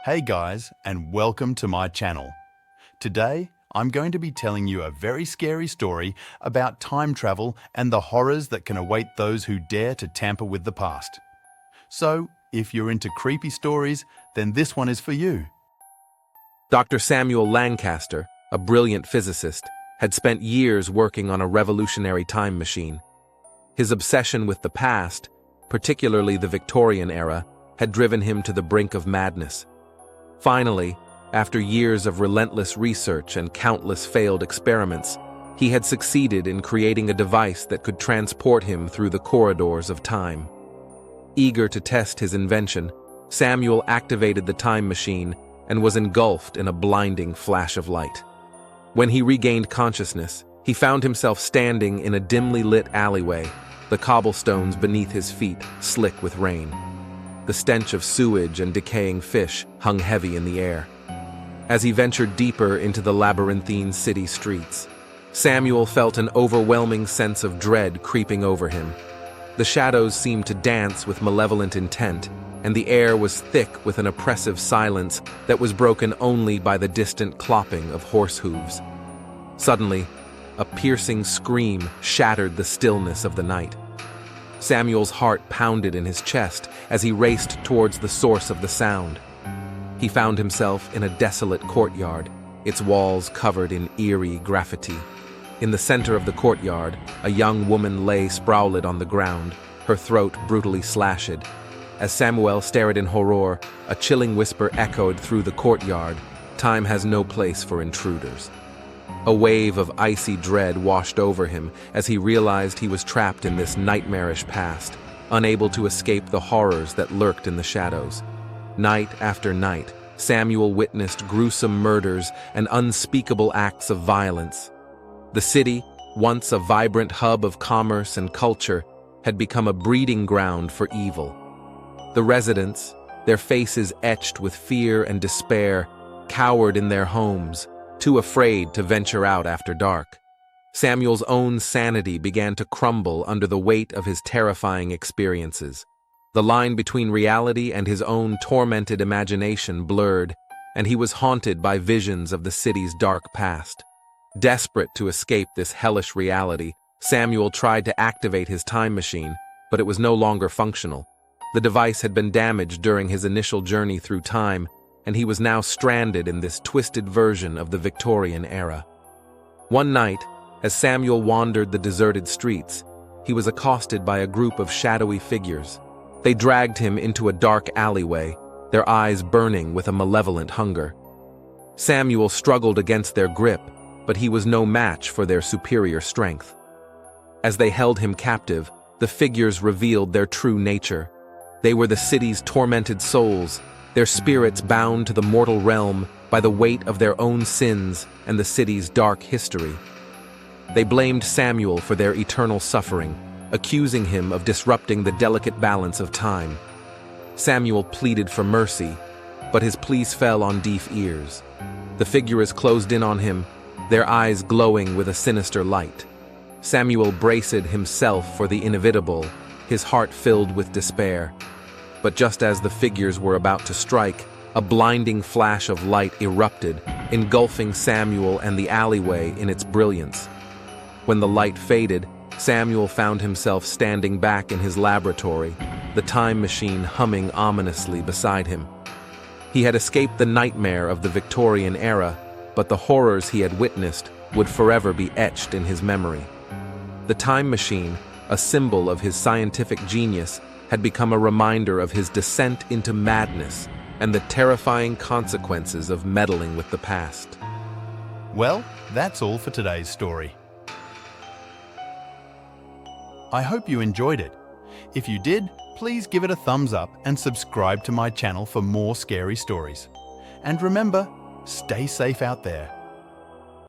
Hey guys, and welcome to my channel. Today, I'm going to be telling you a very scary story about time travel and the horrors that can await those who dare to tamper with the past. So, if you're into creepy stories, then this one is for you. Dr. Samuel Lancaster, a brilliant physicist, had spent years working on a revolutionary time machine. His obsession with the past, particularly the Victorian era, had driven him to the brink of madness. Finally, after years of relentless research and countless failed experiments, he had succeeded in creating a device that could transport him through the corridors of time. Eager to test his invention, Samuel activated the time machine and was engulfed in a blinding flash of light. When he regained consciousness, he found himself standing in a dimly lit alleyway, the cobblestones beneath his feet slick with rain. The stench of sewage and decaying fish hung heavy in the air. As he ventured deeper into the labyrinthine city streets, Samuel felt an overwhelming sense of dread creeping over him. The shadows seemed to dance with malevolent intent, and the air was thick with an oppressive silence that was broken only by the distant clopping of horse hooves. Suddenly, a piercing scream shattered the stillness of the night. Samuel's heart pounded in his chest as he raced towards the source of the sound. He found himself in a desolate courtyard, its walls covered in eerie graffiti. In the center of the courtyard, a young woman lay sprawled on the ground, her throat brutally slashed. As Samuel stared in horror, a chilling whisper echoed through the courtyard, "Time has no place for intruders." A wave of icy dread washed over him as he realized he was trapped in this nightmarish past, unable to escape the horrors that lurked in the shadows. Night after night, Samuel witnessed gruesome murders and unspeakable acts of violence. The city, once a vibrant hub of commerce and culture, had become a breeding ground for evil. The residents, their faces etched with fear and despair, cowered in their homes, too afraid to venture out after dark. Samuel's own sanity began to crumble under the weight of his terrifying experiences. The line between reality and his own tormented imagination blurred, and he was haunted by visions of the city's dark past. Desperate to escape this hellish reality, Samuel tried to activate his time machine, but it was no longer functional. The device had been damaged during his initial journey through time, and he was now stranded in this twisted version of the Victorian era. One night, as Samuel wandered the deserted streets, he was accosted by a group of shadowy figures. They dragged him into a dark alleyway, their eyes burning with a malevolent hunger. Samuel struggled against their grip, but he was no match for their superior strength. As they held him captive, the figures revealed their true nature. They were the city's tormented souls, their spirits bound to the mortal realm by the weight of their own sins and the city's dark history. They blamed Samuel for their eternal suffering, accusing him of disrupting the delicate balance of time. Samuel pleaded for mercy, but his pleas fell on deaf ears. The figures closed in on him, their eyes glowing with a sinister light. Samuel braced himself for the inevitable, his heart filled with despair. But just as the figures were about to strike, a blinding flash of light erupted, engulfing Samuel and the alleyway in its brilliance. When the light faded, Samuel found himself standing back in his laboratory, the time machine humming ominously beside him. He had escaped the nightmare of the Victorian era, but the horrors he had witnessed would forever be etched in his memory. The time machine, a symbol of his scientific genius, had become a reminder of his descent into madness and the terrifying consequences of meddling with the past. Well, that's all for today's story. I hope you enjoyed it. If you did, please give it a thumbs up and subscribe to my channel for more scary stories. And remember, stay safe out there.